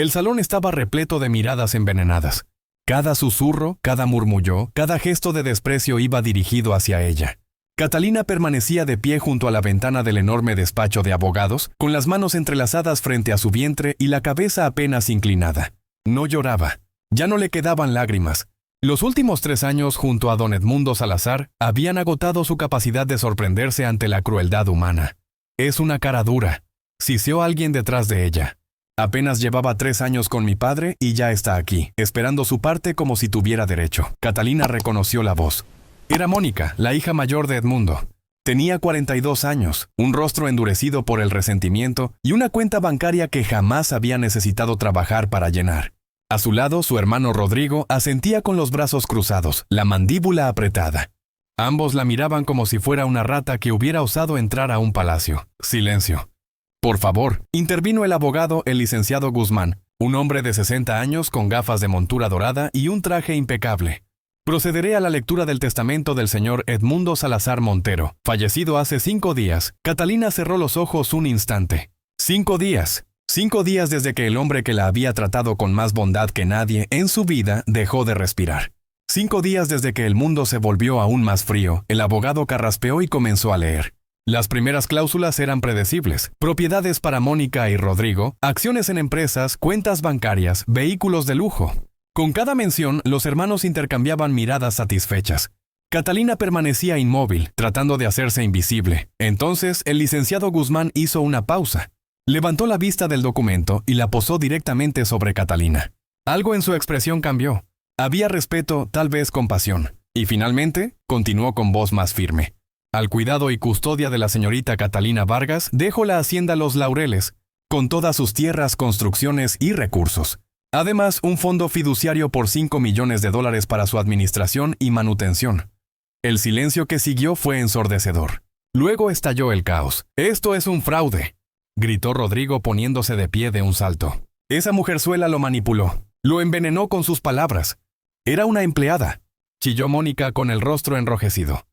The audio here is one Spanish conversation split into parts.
El salón estaba repleto de miradas envenenadas. Cada susurro, cada murmullo, cada gesto de desprecio iba dirigido hacia ella. Catalina permanecía de pie junto a la ventana del enorme despacho de abogados, con las manos entrelazadas frente a su vientre y la cabeza apenas inclinada. No lloraba. Ya no le quedaban lágrimas. Los últimos 3 años junto a don Edmundo Salazar habían agotado su capacidad de sorprenderse ante la crueldad humana. Es una cara dura. Siseó alguien detrás de ella. Apenas llevaba 3 años con mi padre y ya está aquí, esperando su parte como si tuviera derecho. Catalina reconoció la voz. Era Mónica, la hija mayor de Edmundo. Tenía 42 años, un rostro endurecido por el resentimiento y una cuenta bancaria que jamás había necesitado trabajar para llenar. A su lado, su hermano Rodrigo asentía con los brazos cruzados, la mandíbula apretada. Ambos la miraban como si fuera una rata que hubiera osado entrar a un palacio. Silencio. Por favor, intervino el abogado, el licenciado Guzmán, un hombre de 60 años con gafas de montura dorada y un traje impecable. Procederé a la lectura del testamento del señor Edmundo Salazar Montero, fallecido hace 5 días. Catalina cerró los ojos un instante. 5 días. 5 días desde que el hombre que la había tratado con más bondad que nadie en su vida dejó de respirar. 5 días desde que el mundo se volvió aún más frío. El abogado carraspeó y comenzó a leer. Las primeras cláusulas eran predecibles. Propiedades para Mónica y Rodrigo, acciones en empresas, cuentas bancarias, vehículos de lujo. Con cada mención, los hermanos intercambiaban miradas satisfechas. Catalina permanecía inmóvil, tratando de hacerse invisible. Entonces, el licenciado Guzmán hizo una pausa. Levantó la vista del documento y la posó directamente sobre Catalina. Algo en su expresión cambió. Había respeto, tal vez compasión. Y finalmente, continuó con voz más firme. Al cuidado y custodia de la señorita Catalina Vargas, dejo la hacienda Los Laureles, con todas sus tierras, construcciones y recursos. Además, un fondo fiduciario por $5 millones para su administración y manutención. El silencio que siguió fue ensordecedor. Luego estalló el caos. «Esto es un fraude», gritó Rodrigo poniéndose de pie de un salto. «Esa mujerzuela lo manipuló. Lo envenenó con sus palabras. Era una empleada», chilló Mónica con el rostro enrojecido.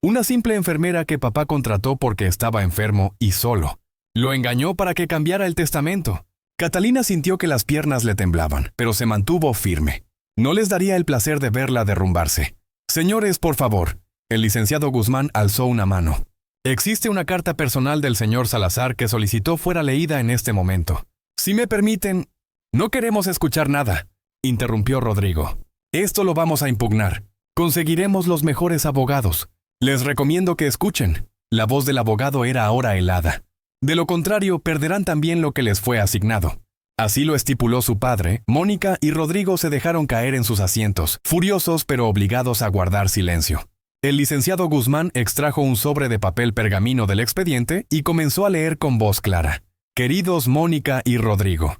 «Una simple enfermera que papá contrató porque estaba enfermo y solo. Lo engañó para que cambiara el testamento». Catalina sintió que las piernas le temblaban, pero se mantuvo firme. No les daría el placer de verla derrumbarse. «Señores, por favor». El licenciado Guzmán alzó una mano. «Existe una carta personal del señor Salazar que solicitó fuera leída en este momento. Si me permiten...» «No queremos escuchar nada», interrumpió Rodrigo. «Esto lo vamos a impugnar. Conseguiremos los mejores abogados. Les recomiendo que escuchen». La voz del abogado era ahora helada. «De lo contrario, perderán también lo que les fue asignado». Así lo estipuló su padre. Mónica y Rodrigo se dejaron caer en sus asientos, furiosos pero obligados a guardar silencio. El licenciado Guzmán extrajo un sobre de papel pergamino del expediente y comenzó a leer con voz clara. «Queridos Mónica y Rodrigo,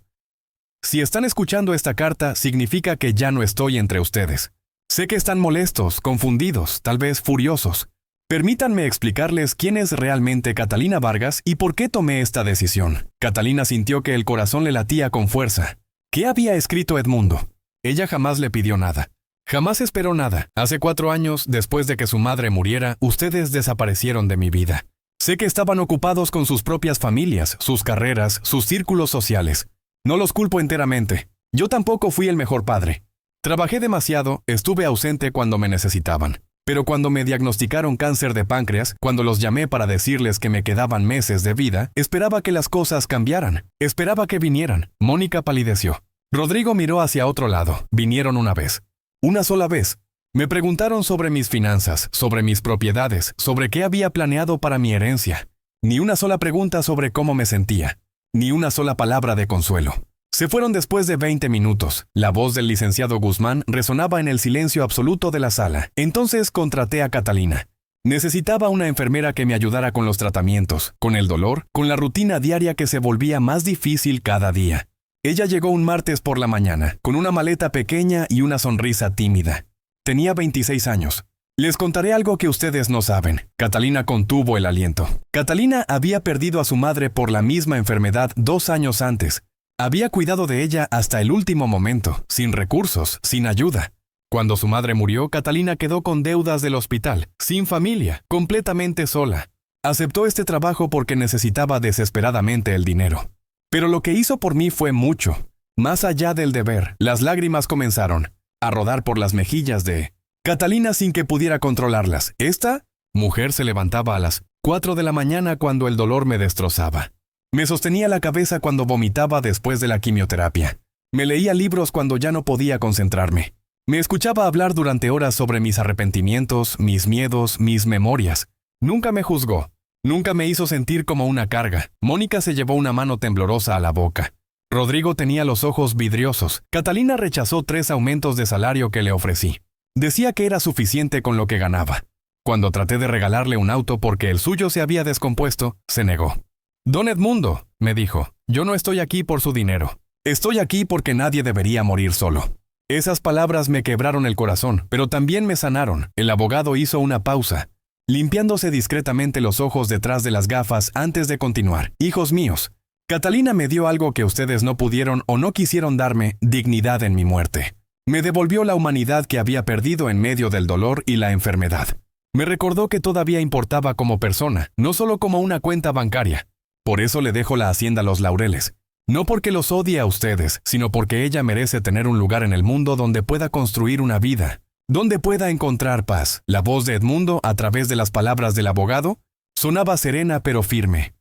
si están escuchando esta carta, significa que ya no estoy entre ustedes. Sé que están molestos, confundidos, tal vez furiosos. Permítanme explicarles quién es realmente Catalina Vargas y por qué tomé esta decisión». Catalina sintió que el corazón le latía con fuerza. ¿Qué había escrito Edmundo? Ella jamás le pidió nada. Jamás esperó nada. Hace 4 años, después de que su madre muriera, ustedes desaparecieron de mi vida. Sé que estaban ocupados con sus propias familias, sus carreras, sus círculos sociales. No los culpo enteramente. Yo tampoco fui el mejor padre. Trabajé demasiado, estuve ausente cuando me necesitaban. Pero cuando me diagnosticaron cáncer de páncreas, cuando los llamé para decirles que me quedaban meses de vida, esperaba que las cosas cambiaran. Esperaba que vinieran. Mónica palideció. Rodrigo miró hacia otro lado. Vinieron una vez. Una sola vez. Me preguntaron sobre mis finanzas, sobre mis propiedades, sobre qué había planeado para mi herencia. Ni una sola pregunta sobre cómo me sentía. Ni una sola palabra de consuelo. Se fueron después de 20 minutos. La voz del licenciado Guzmán resonaba en el silencio absoluto de la sala. Entonces contraté a Catalina. Necesitaba una enfermera que me ayudara con los tratamientos, con el dolor, con la rutina diaria que se volvía más difícil cada día. Ella llegó un martes por la mañana, con una maleta pequeña y una sonrisa tímida. Tenía 26 años. Les contaré algo que ustedes no saben. Catalina contuvo el aliento. Catalina había perdido a su madre por la misma enfermedad 2 años antes. Había cuidado de ella hasta el último momento, sin recursos, sin ayuda. Cuando su madre murió, Catalina quedó con deudas del hospital, sin familia, completamente sola. Aceptó este trabajo porque necesitaba desesperadamente el dinero. Pero lo que hizo por mí fue mucho. Más allá del deber, las lágrimas comenzaron a rodar por las mejillas de Catalina sin que pudiera controlarlas. Esta mujer se levantaba a las 4 de la mañana cuando el dolor me destrozaba. Me sostenía la cabeza cuando vomitaba después de la quimioterapia. Me leía libros cuando ya no podía concentrarme. Me escuchaba hablar durante horas sobre mis arrepentimientos, mis miedos, mis memorias. Nunca me juzgó. Nunca me hizo sentir como una carga. Mónica se llevó una mano temblorosa a la boca. Rodrigo tenía los ojos vidriosos. Catalina rechazó 3 aumentos de salario que le ofrecí. Decía que era suficiente con lo que ganaba. Cuando traté de regalarle un auto porque el suyo se había descompuesto, se negó. «Don Edmundo», me dijo, «yo no estoy aquí por su dinero. Estoy aquí porque nadie debería morir solo». Esas palabras me quebraron el corazón, pero también me sanaron. El abogado hizo una pausa, limpiándose discretamente los ojos detrás de las gafas antes de continuar. «Hijos míos, Catalina me dio algo que ustedes no pudieron o no quisieron darme, dignidad en mi muerte. Me devolvió la humanidad que había perdido en medio del dolor y la enfermedad. Me recordó que todavía importaba como persona, no solo como una cuenta bancaria. Por eso le dejo la hacienda Los Laureles. No porque los odie a ustedes, sino porque ella merece tener un lugar en el mundo donde pueda construir una vida, donde pueda encontrar paz». La voz de Edmundo, a través de las palabras del abogado, sonaba serena pero firme.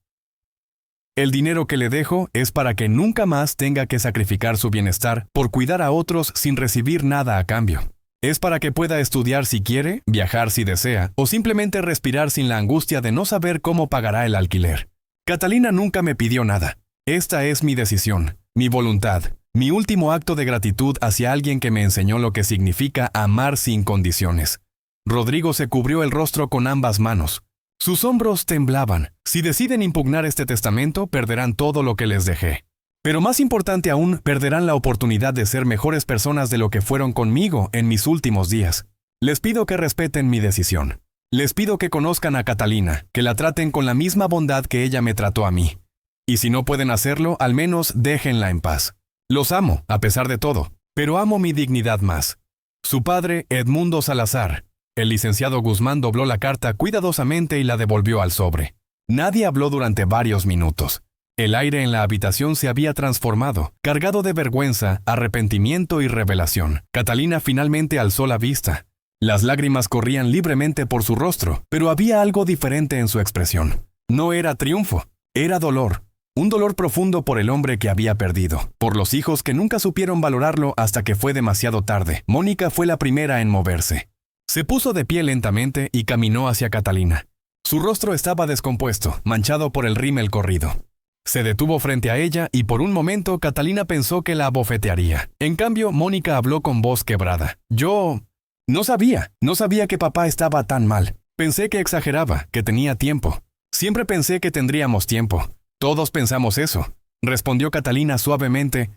«El dinero que le dejo es para que nunca más tenga que sacrificar su bienestar por cuidar a otros sin recibir nada a cambio. Es para que pueda estudiar si quiere, viajar si desea, o simplemente respirar sin la angustia de no saber cómo pagará el alquiler. Catalina nunca me pidió nada. Esta es mi decisión, mi voluntad, mi último acto de gratitud hacia alguien que me enseñó lo que significa amar sin condiciones». Rodrigo se cubrió el rostro con ambas manos. Sus hombros temblaban. «Si deciden impugnar este testamento, perderán todo lo que les dejé. Pero más importante aún, perderán la oportunidad de ser mejores personas de lo que fueron conmigo en mis últimos días. Les pido que respeten mi decisión. Les pido que conozcan a Catalina, que la traten con la misma bondad que ella me trató a mí. Y si no pueden hacerlo, al menos déjenla en paz. Los amo, a pesar de todo, pero amo mi dignidad más. Su padre, Edmundo Salazar». El licenciado Guzmán dobló la carta cuidadosamente y la devolvió al sobre. Nadie habló durante varios minutos. El aire en la habitación se había transformado, cargado de vergüenza, arrepentimiento y revelación. Catalina finalmente alzó la vista. Las lágrimas corrían libremente por su rostro, pero había algo diferente en su expresión. No era triunfo, era dolor. Un dolor profundo por el hombre que había perdido, por los hijos que nunca supieron valorarlo hasta que fue demasiado tarde. Mónica fue la primera en moverse. Se puso de pie lentamente y caminó hacia Catalina. Su rostro estaba descompuesto, manchado por el rímel corrido. Se detuvo frente a ella y por un momento Catalina pensó que la abofetearía. En cambio, Mónica habló con voz quebrada. «Yo no sabía que papá estaba tan mal. Pensé que exageraba, que tenía tiempo. Siempre pensé que tendríamos tiempo. Todos pensamos eso», respondió Catalina suavemente.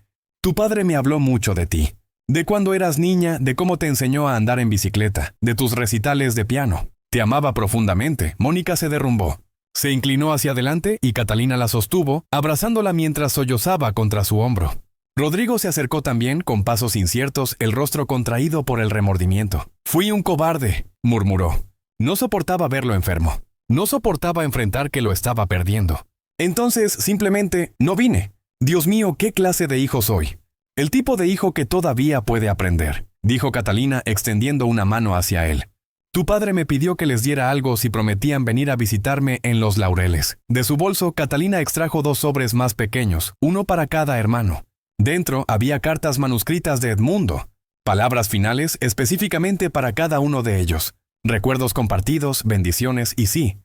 «Tu padre me habló mucho de ti. De cuando eras niña, de cómo te enseñó a andar en bicicleta, de tus recitales de piano. Te amaba profundamente». Mónica se derrumbó. Se inclinó hacia adelante y Catalina la sostuvo, abrazándola mientras sollozaba contra su hombro. Rodrigo se acercó también, con pasos inciertos, el rostro contraído por el remordimiento. «Fui un cobarde», murmuró. No soportaba verlo enfermo. No soportaba enfrentar que lo estaba perdiendo. «Entonces, simplemente, no vine. Dios mío, ¿qué clase de hijo soy? El tipo de hijo que todavía puede aprender», dijo Catalina extendiendo una mano hacia él. «Tu padre me pidió que les diera algo si prometían venir a visitarme en Los Laureles». De su bolso, Catalina extrajo 2 sobres más pequeños, uno para cada hermano. Dentro había cartas manuscritas de Edmundo, palabras finales específicamente para cada uno de ellos, recuerdos compartidos, bendiciones y sí.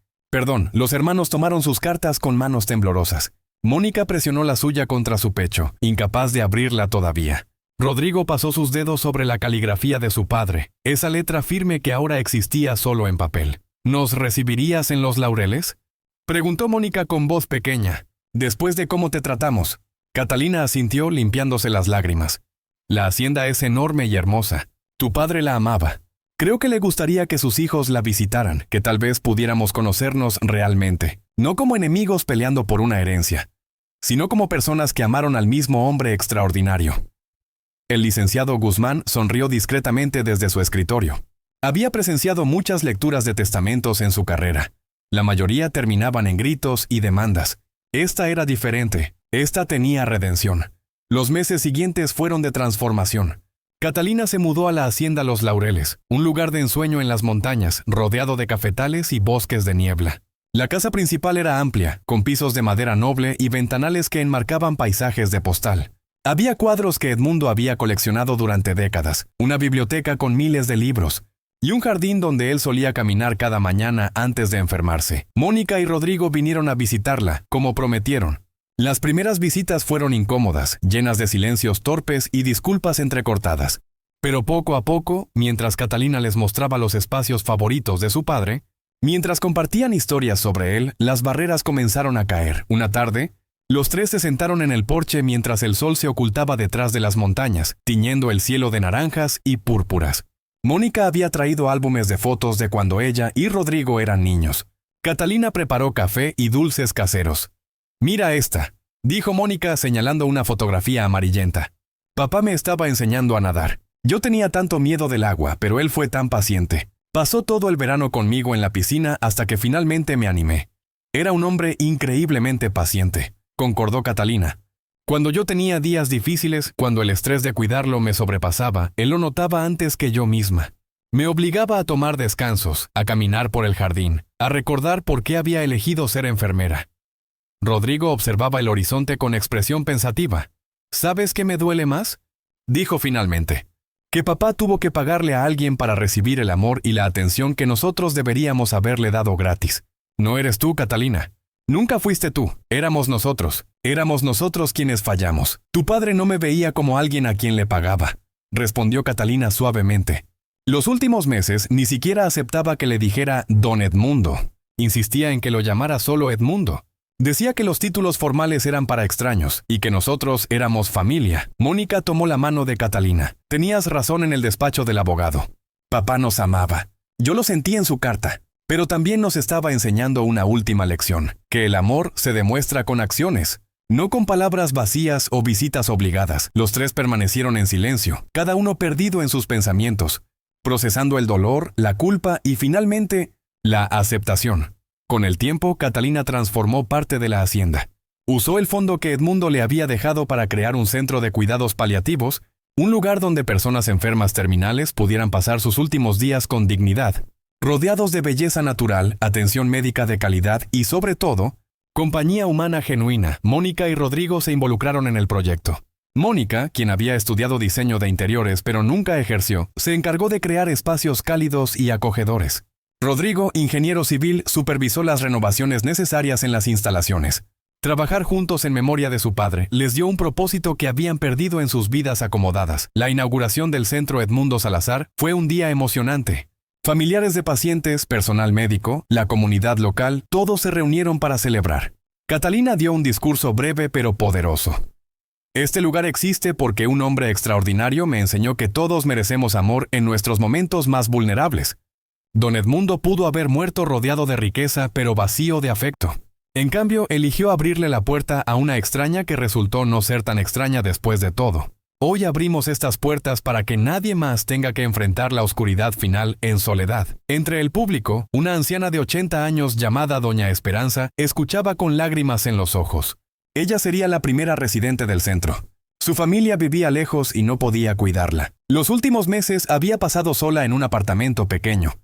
Los hermanos tomaron sus cartas con manos temblorosas. Mónica presionó la suya contra su pecho, incapaz de abrirla todavía. Rodrigo pasó sus dedos sobre la caligrafía de su padre, esa letra firme que ahora existía solo en papel. «¿Nos recibirías en Los Laureles?», preguntó Mónica con voz pequeña. «Después de cómo te tratamos». Catalina asintió limpiándose las lágrimas. «La hacienda es enorme y hermosa. Tu padre la amaba. Creo que le gustaría que sus hijos la visitaran, que tal vez pudiéramos conocernos realmente, no como enemigos peleando por una herencia, sino como personas que amaron al mismo hombre extraordinario». El licenciado Guzmán sonrió discretamente desde su escritorio. Había presenciado muchas lecturas de testamentos en su carrera. La mayoría terminaban en gritos y demandas. Esta era diferente. Esta tenía redención. Los meses siguientes fueron de transformación. Catalina se mudó a la hacienda Los Laureles, un lugar de ensueño en las montañas, rodeado de cafetales y bosques de niebla. La casa principal era amplia, con pisos de madera noble y ventanales que enmarcaban paisajes de postal. Había cuadros que Edmundo había coleccionado durante décadas, una biblioteca con miles de libros, y un jardín donde él solía caminar cada mañana antes de enfermarse. Mónica y Rodrigo vinieron a visitarla, como prometieron. Las primeras visitas fueron incómodas, llenas de silencios torpes y disculpas entrecortadas. Pero poco a poco, mientras Catalina les mostraba los espacios favoritos de su padre, mientras compartían historias sobre él, las barreras comenzaron a caer. Una tarde, los tres se sentaron en el porche mientras el sol se ocultaba detrás de las montañas, tiñendo el cielo de naranjas y púrpuras. Mónica había traído álbumes de fotos de cuando ella y Rodrigo eran niños. Catalina preparó café y dulces caseros. «Mira esta», dijo Mónica señalando una fotografía amarillenta. «Papá me estaba enseñando a nadar. Yo tenía tanto miedo del agua, pero él fue tan paciente. Pasó todo el verano conmigo en la piscina hasta que finalmente me animé. Era un hombre increíblemente paciente», concordó Catalina. «Cuando yo tenía días difíciles, cuando el estrés de cuidarlo me sobrepasaba, él lo notaba antes que yo misma. Me obligaba a tomar descansos, a caminar por el jardín, a recordar por qué había elegido ser enfermera». Rodrigo observaba el horizonte con expresión pensativa. «¿Sabes qué me duele más?», dijo finalmente. «Que papá tuvo que pagarle a alguien para recibir el amor y la atención que nosotros deberíamos haberle dado gratis. No eres tú, Catalina. Nunca fuiste tú. Éramos nosotros. Éramos nosotros quienes fallamos. Tu padre no me veía como alguien a quien le pagaba», respondió Catalina suavemente. Los últimos meses ni siquiera aceptaba que le dijera Don Edmundo. Insistía en que lo llamara solo Edmundo. Decía que los títulos formales eran para extraños y que nosotros éramos familia. Mónica tomó la mano de Catalina. «Tenías razón en el despacho del abogado. Papá nos amaba. Yo lo sentí en su carta. Pero también nos estaba enseñando una última lección, que el amor se demuestra con acciones, no con palabras vacías o visitas obligadas». Los tres permanecieron en silencio, cada uno perdido en sus pensamientos, procesando el dolor, la culpa y finalmente la aceptación. Con el tiempo, Catalina transformó parte de la hacienda. Usó el fondo que Edmundo le había dejado para crear un centro de cuidados paliativos, un lugar donde personas enfermas terminales pudieran pasar sus últimos días con dignidad, rodeados de belleza natural, atención médica de calidad y, sobre todo, compañía humana genuina. Mónica y Rodrigo se involucraron en el proyecto. Mónica, quien había estudiado diseño de interiores pero nunca ejerció, se encargó de crear espacios cálidos y acogedores. Rodrigo, ingeniero civil, supervisó las renovaciones necesarias en las instalaciones. Trabajar juntos en memoria de su padre les dio un propósito que habían perdido en sus vidas acomodadas. La inauguración del Centro Edmundo Salazar fue un día emocionante. Familiares de pacientes, personal médico, la comunidad local, todos se reunieron para celebrar. Catalina dio un discurso breve pero poderoso. «Este lugar existe porque un hombre extraordinario me enseñó que todos merecemos amor en nuestros momentos más vulnerables. Don Edmundo pudo haber muerto rodeado de riqueza pero vacío de afecto. En cambio, eligió abrirle la puerta a una extraña que resultó no ser tan extraña después de todo. Hoy abrimos estas puertas para que nadie más tenga que enfrentar la oscuridad final en soledad». Entre el público, una anciana de 80 años llamada Doña Esperanza escuchaba con lágrimas en los ojos. Ella sería la primera residente del centro. Su familia vivía lejos y no podía cuidarla. Los últimos meses había pasado sola en un apartamento pequeño,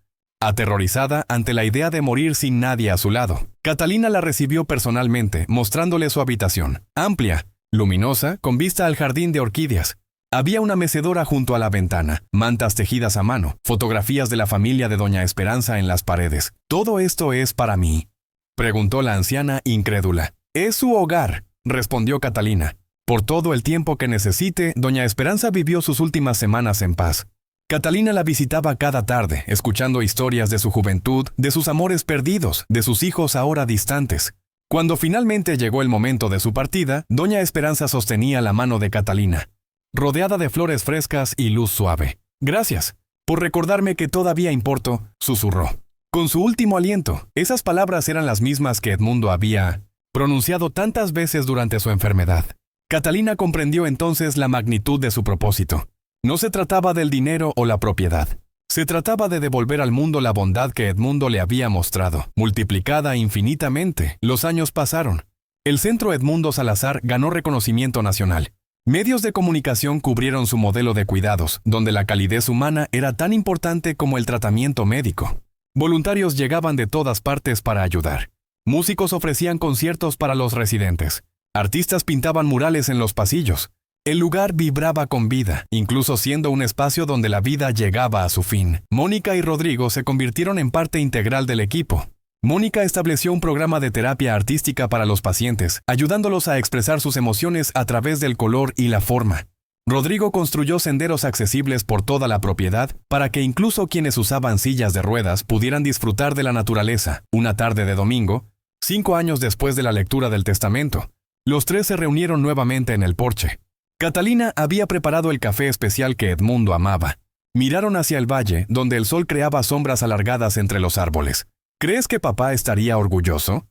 aterrorizada ante la idea de morir sin nadie a su lado. Catalina la recibió personalmente, mostrándole su habitación, amplia, luminosa, con vista al jardín de orquídeas. Había una mecedora junto a la ventana, mantas tejidas a mano, fotografías de la familia de Doña Esperanza en las paredes. «¿Todo esto es para mí?», preguntó la anciana incrédula. «Es su hogar», respondió Catalina. Por todo el tiempo que necesite, Doña Esperanza vivió sus últimas semanas en paz. Catalina la visitaba cada tarde, escuchando historias de su juventud, de sus amores perdidos, de sus hijos ahora distantes. Cuando finalmente llegó el momento de su partida, Doña Esperanza sostenía la mano de Catalina, rodeada de flores frescas y luz suave. «Gracias por recordarme que todavía importo», susurró. Con su último aliento, esas palabras eran las mismas que Edmundo había pronunciado tantas veces durante su enfermedad. Catalina comprendió entonces la magnitud de su propósito. No se trataba del dinero o la propiedad. Se trataba de devolver al mundo la bondad que Edmundo le había mostrado, multiplicada infinitamente. Los años pasaron. El Centro Edmundo Salazar ganó reconocimiento nacional. Medios de comunicación cubrieron su modelo de cuidados, donde la calidez humana era tan importante como el tratamiento médico. Voluntarios llegaban de todas partes para ayudar. Músicos ofrecían conciertos para los residentes. Artistas pintaban murales en los pasillos. El lugar vibraba con vida, incluso siendo un espacio donde la vida llegaba a su fin. Mónica y Rodrigo se convirtieron en parte integral del equipo. Mónica estableció un programa de terapia artística para los pacientes, ayudándolos a expresar sus emociones a través del color y la forma. Rodrigo construyó senderos accesibles por toda la propiedad para que incluso quienes usaban sillas de ruedas pudieran disfrutar de la naturaleza. Una tarde de domingo, 5 años después de la lectura del testamento, los tres se reunieron nuevamente en el porche. Catalina había preparado el café especial que Edmundo amaba. Miraron hacia el valle, donde el sol creaba sombras alargadas entre los árboles. ¿Crees que papá estaría orgulloso?,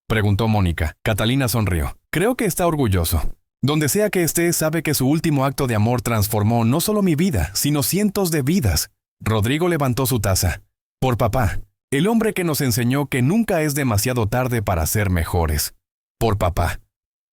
preguntó Mónica. Catalina sonrió. Creo que está orgulloso. Donde sea que esté, sabe que su último acto de amor transformó no solo mi vida, sino cientos de vidas. Rodrigo levantó su taza. Por papá, el hombre que nos enseñó que nunca es demasiado tarde para ser mejores. Por papá.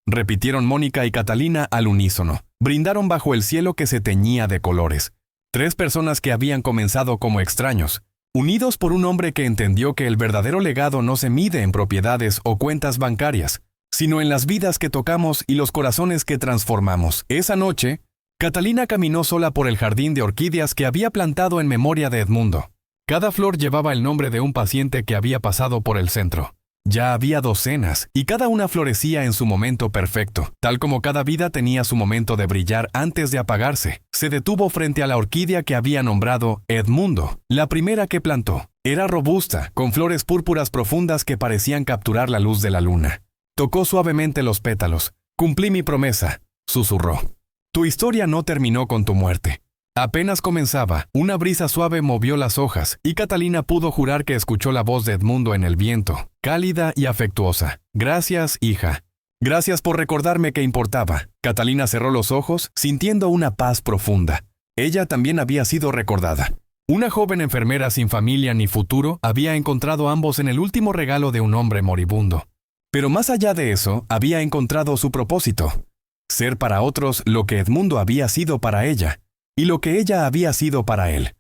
Repitieron Mónica y Catalina al unísono. Brindaron bajo el cielo que se teñía de colores. 3 personas que habían comenzado como extraños, unidos por un hombre que entendió que el verdadero legado no se mide en propiedades o cuentas bancarias, sino en las vidas que tocamos y los corazones que transformamos. Esa noche, Catalina caminó sola por el jardín de orquídeas que había plantado en memoria de Edmundo. Cada flor llevaba el nombre de un paciente que había pasado por el centro. Ya había docenas, y cada una florecía en su momento perfecto. Tal como cada vida tenía su momento de brillar antes de apagarse, se detuvo frente a la orquídea que había nombrado Edmundo, la primera que plantó. Era robusta, con flores púrpuras profundas que parecían capturar la luz de la luna. Tocó suavemente los pétalos. «Cumplí mi promesa», susurró. «Tu historia no terminó con tu muerte». Apenas comenzaba, una brisa suave movió las hojas, y Catalina pudo jurar que escuchó la voz de Edmundo en el viento, cálida y afectuosa. «Gracias, hija. Gracias por recordarme que importaba». Catalina cerró los ojos, sintiendo una paz profunda. Ella también había sido recordada. Una joven enfermera sin familia ni futuro había encontrado ambos en el último regalo de un hombre moribundo. Pero más allá de eso, había encontrado su propósito: ser para otros lo que Edmundo había sido para ella, y lo que ella había sido para él.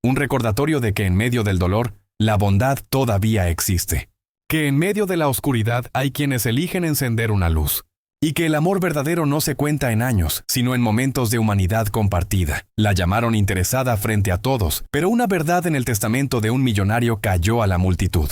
Un recordatorio de que en medio del dolor, la bondad todavía existe. Que en medio de la oscuridad hay quienes eligen encender una luz. Y que el amor verdadero no se cuenta en años, sino en momentos de humanidad compartida. La llamaron interesada frente a todos, pero una verdad en el testamento de un millonario cayó a la multitud.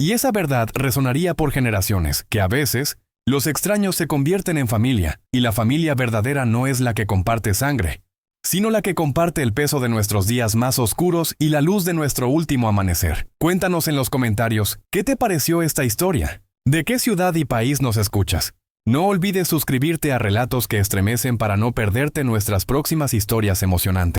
Y esa verdad resonaría por generaciones, que a veces los extraños se convierten en familia, y la familia verdadera no es la que comparte sangre, sino la que comparte el peso de nuestros días más oscuros y la luz de nuestro último amanecer. Cuéntanos en los comentarios, ¿qué te pareció esta historia? ¿De qué ciudad y país nos escuchas? No olvides suscribirte a Relatos que Estremecen para no perderte nuestras próximas historias emocionantes.